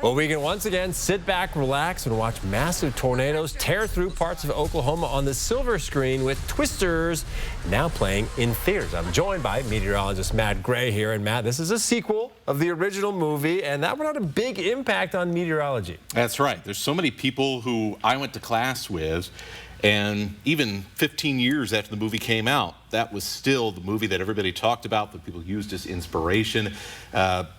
Well, we can once again sit back, relax, and watch massive tornadoes tear through parts of Oklahoma on the silver screen with Twisters now playing in theaters. I'm joined by meteorologist Matt Gray here. And Matt, this is a sequel of the original movie, and that would have a big impact on meteorology. That's right. There's so many people who I went to class with, and even 15 years after the movie came out, that was still the movie that everybody talked about, that people used as inspiration.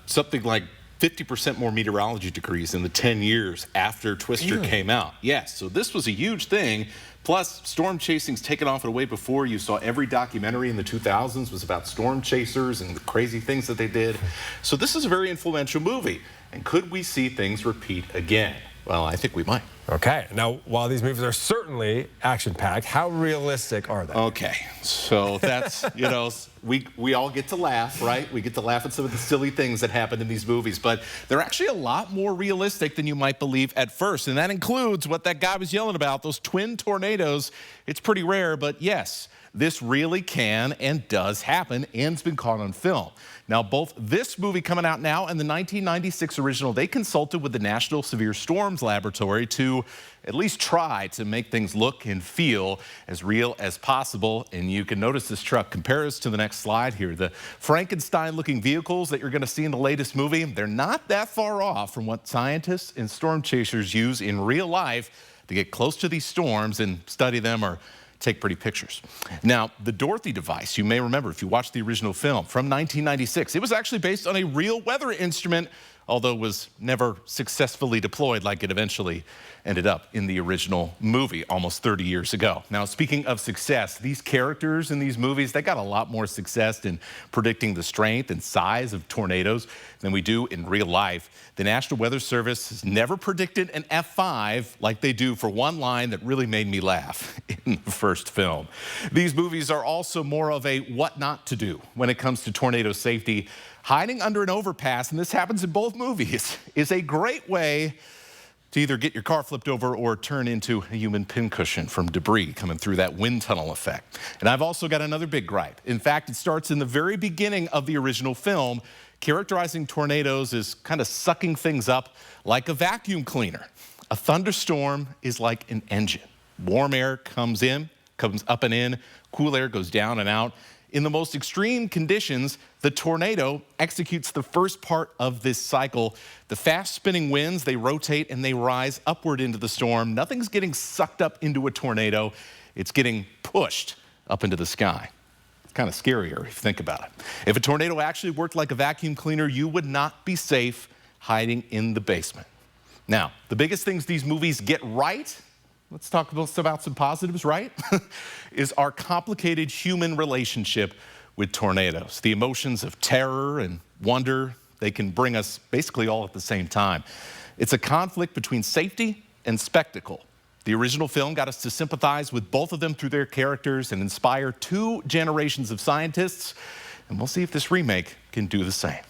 Something like 50% more meteorology degrees in the 10 years after Twister came out. Yes, so this was a huge thing. Plus, storm chasing's taken off and away before. You saw every documentary in the 2000s was about storm chasers and the crazy things that they did. So this is a very influential movie. And could we see things repeat again? Well, I think we might. Okay. Now, while these movies are certainly action-packed, how realistic are they? Okay. So that's, you know, we all get to laugh, right? We get to laugh at some of the silly things that happen in these movies, but they're actually a lot more realistic than you might believe at first. And that includes what that guy was yelling about, those twin tornadoes. It's pretty rare, but yes, this really can and does happen, and it's been caught on film. Now, both this movie coming out now and the 1996 original, they consulted with the National Severe Storms Laboratory to at least try to make things look and feel as real as possible. And you can notice this truck. Compare us to the next slide here. The Frankenstein-looking vehicles that you're going to see in the latest movie, they're not that far off from what scientists and storm chasers use in real life to get close to these storms and study them or take pretty pictures. Now, the Dorothy device, you may remember if you watched the original film from 1996, it was actually based on a real weather instrument, although it was never successfully deployed like it eventually ended up in the original movie almost 30 years ago. Now, speaking of success, these characters in these movies, they got a lot more success in predicting the strength and size of tornadoes than we do in real life. The National Weather Service has never predicted an F5 like they do for one line that really made me laugh in the first film. These movies are also more of a what not to do when it comes to tornado safety. Hiding under an overpass, and this happens in both movies, is a great way to either get your car flipped over or turn into a human pincushion from debris coming through that wind tunnel effect. And I've also got another big gripe. In fact, it starts in the very beginning of the original film, characterizing tornadoes as kind of sucking things up like a vacuum cleaner. A thunderstorm is like an engine. Warm air comes up and in, cool air goes down and out. In the most extreme conditions, the tornado executes the first part of this cycle. The fast-spinning winds, they rotate and they rise upward into the storm. Nothing's getting sucked up into a tornado. It's getting pushed up into the sky. It's kind of scarier if you think about it. If a tornado actually worked like a vacuum cleaner, you would not be safe hiding in the basement. Now, the biggest things these movies get right, let's talk about some positives, right? Is our complicated human relationship with tornadoes. The emotions of terror and wonder, they can bring us basically all at the same time. It's a conflict between safety and spectacle. The original film got us to sympathize with both of them through their characters and inspire two generations of scientists. And we'll see if this remake can do the same.